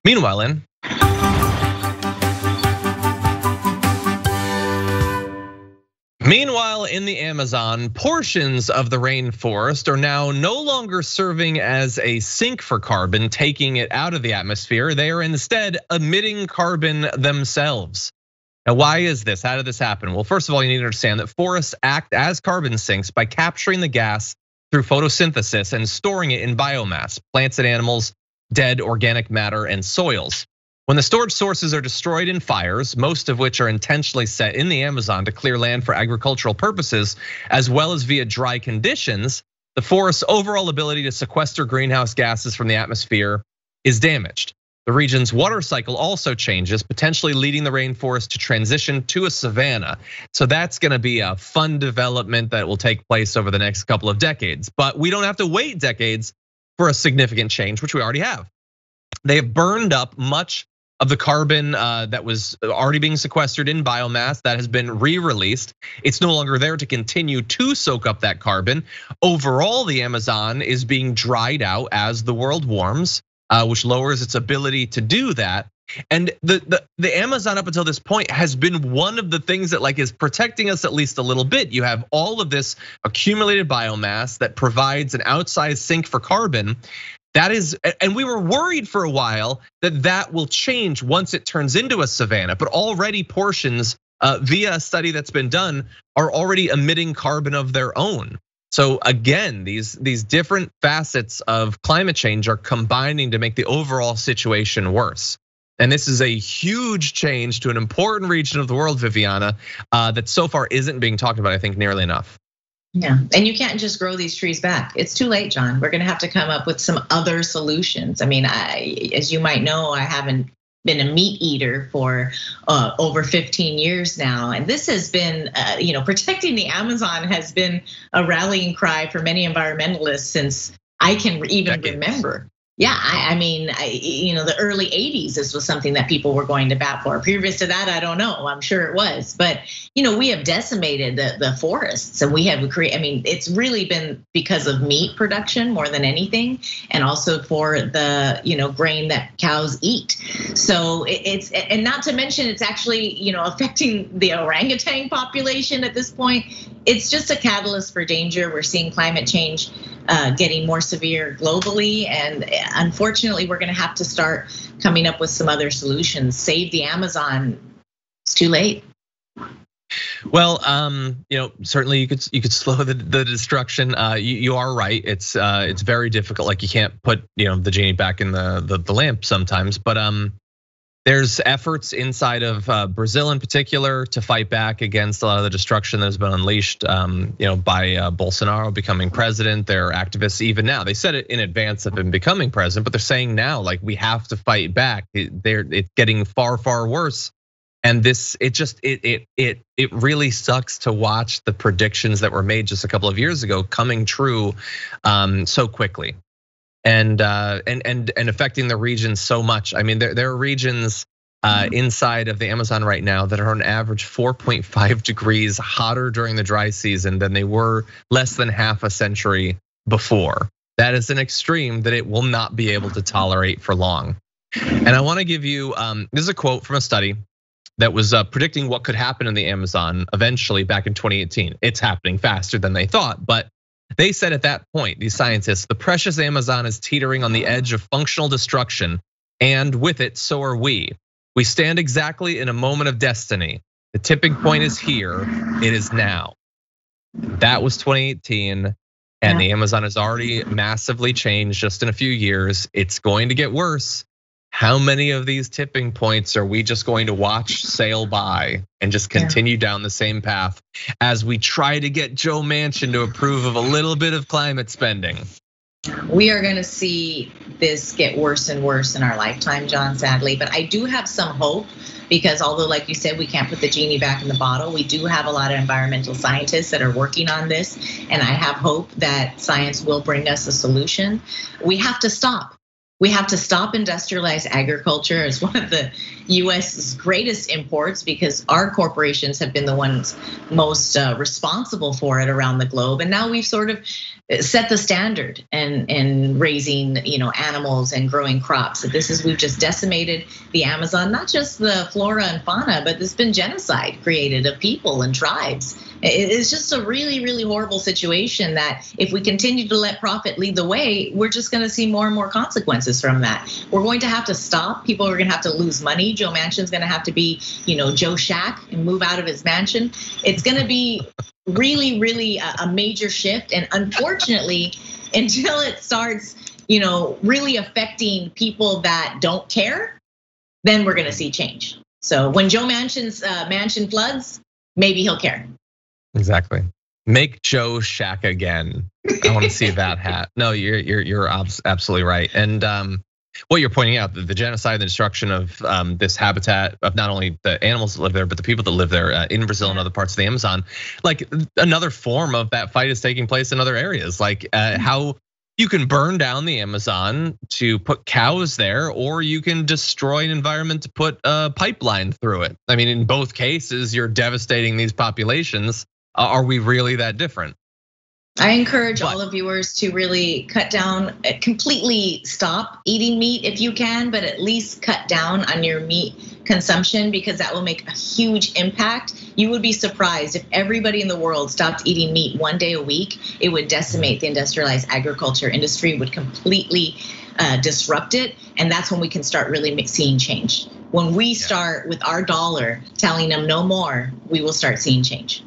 Meanwhile, in the Amazon, portions of the rainforest are now no longer serving as a sink for carbon, taking it out of the atmosphere. They are instead emitting carbon themselves. Now, why is this? How did this happen? Well, first of all, you need to understand that forests act as carbon sinks by capturing the gas through photosynthesis and storing it in biomass, plants and animals, dead organic matter, and soils. When the storage sources are destroyed in fires, most of which are intentionally set in the Amazon to clear land for agricultural purposes, as well as via dry conditions, the forest's overall ability to sequester greenhouse gases from the atmosphere is damaged. The region's water cycle also changes, potentially leading the rainforest to transition to a savanna. So that's gonna be a fun development that will take place over the next couple of decades. But we don't have to wait decades for a significant change, which we already have. They have burned up much of the carbon that was already being sequestered in biomass that has been re-released. It's no longer there to continue to soak up that carbon. Overall, the Amazon is being dried out as the world warms, which lowers its ability to do that. And the Amazon up until this point has been one of the things that is protecting us at least a little bit. You have all of this accumulated biomass that provides an outsized sink for carbon. That is, and we were worried for a while that will change once it turns into a savanna, but already portions via a study that's been done are already emitting carbon of their own. So again, these different facets of climate change are combining to make the overall situation worse. And this is a huge change to an important region of the world, Viviana, that so far isn't being talked about, I think, nearly enough. Yeah, and you can't just grow these trees back. It's too late, John. We're gonna have to come up with some other solutions. I mean, as you might know, I haven't been a meat eater for over 15 years now. And this has been, protecting the Amazon has been a rallying cry for many environmentalists since I can even remember. Yeah, I mean, the early 80s, this was something that people were going to bat for. Previous to that, I don't know, I'm sure it was. But we have decimated the forests and we have created, it's really been because of meat production more than anything. And also for the, grain that cows eat. So it's, and not to mention it's actually, affecting the orangutan population at this point. It's just a catalyst for danger. We're seeing climate change getting more severe globally. And unfortunately, we're gonna have to start coming up with some other solutions. Save the Amazon, it's too late. Well, certainly you could slow the destruction. You are right. It's very difficult. Like you can't put the genie back in the lamp sometimes. But there's efforts inside of Brazil in particular to fight back against a lot of the destruction that has been unleashed, by Bolsonaro becoming president. There are activists even now. They said it in advance of him becoming president, but they're saying now like we have to fight back. It's getting far worse. And this, it really sucks to watch the predictions that were made just a couple of years ago coming true so quickly, and affecting the region so much. I mean, there are regions inside of the Amazon right now that are on average 4.5 degrees hotter during the dry season than they were less than half a century before. That is an extreme that it will not be able to tolerate for long. And I want to give you this is a quote from a study that was predicting what could happen in the Amazon eventually back in 2018. It's happening faster than they thought, but they said at that point, these scientists, the precious Amazon is teetering on the edge of functional destruction, and with it, so are we. We stand exactly in a moment of destiny. The tipping point is here, it is now. That was 2018, and the Amazon has already massively changed just in a few years. It's going to get worse. How many of these tipping points are we just going to watch sail by and just continue down the same path as we try to get Joe Manchin to approve of a little bit of climate spending? We are gonna see this get worse and worse in our lifetime, John, sadly. But I do have some hope because although, like you said, we can't put the genie back in the bottle, we do have a lot of environmental scientists that are working on this. And I have hope that science will bring us a solution. We have to stop. We have to stop industrialized agriculture as one of the US's greatest imports because our corporations have been the ones most responsible for it around the globe. And now we've sort of set the standard in raising, animals and growing crops. We've just decimated the Amazon, not just the flora and fauna, but there's been genocide created of people and tribes. It's just a really, really horrible situation that if we continue to let profit lead the way, we're just gonna see more and more consequences from that. We're going to have to stop. People are gonna have to lose money. Joe Manchin's gonna have to be, Joe Shack and move out of his mansion. It's gonna be really, really a major shift. And unfortunately, until it starts, really affecting people that don't care, then we're gonna see change. So when Joe Manchin's mansion floods, maybe he'll care. Exactly. Make Joe Shack again. I want to see that hat. No, you're absolutely right. And what you're pointing out, the genocide, the destruction of this habitat of not only the animals that live there, but the people that live there in Brazil and other parts of the Amazon. Like another form of that fight is taking place in other areas, like how you can burn down the Amazon to put cows there, or you can destroy an environment to put a pipeline through it. I mean, in both cases, you're devastating these populations. Are we really that different? I encourage all the viewers to really cut down, completely stop eating meat if you can, but at least cut down on your meat consumption, because that will make a huge impact. You would be surprised if everybody in the world stopped eating meat one day a week. It would decimate the industrialized agriculture industry, would completely disrupt it. And that's when we can start really seeing change. When we start with our dollar telling them no more, we will start seeing change.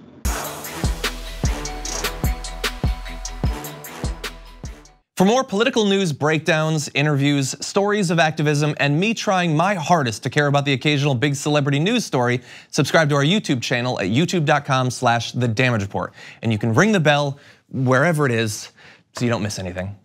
For more political news, breakdowns, interviews, stories of activism, and me trying my hardest to care about the occasional big celebrity news story, subscribe to our YouTube channel at youtube.com/The Damage Report. And you can ring the bell wherever it is so you don't miss anything.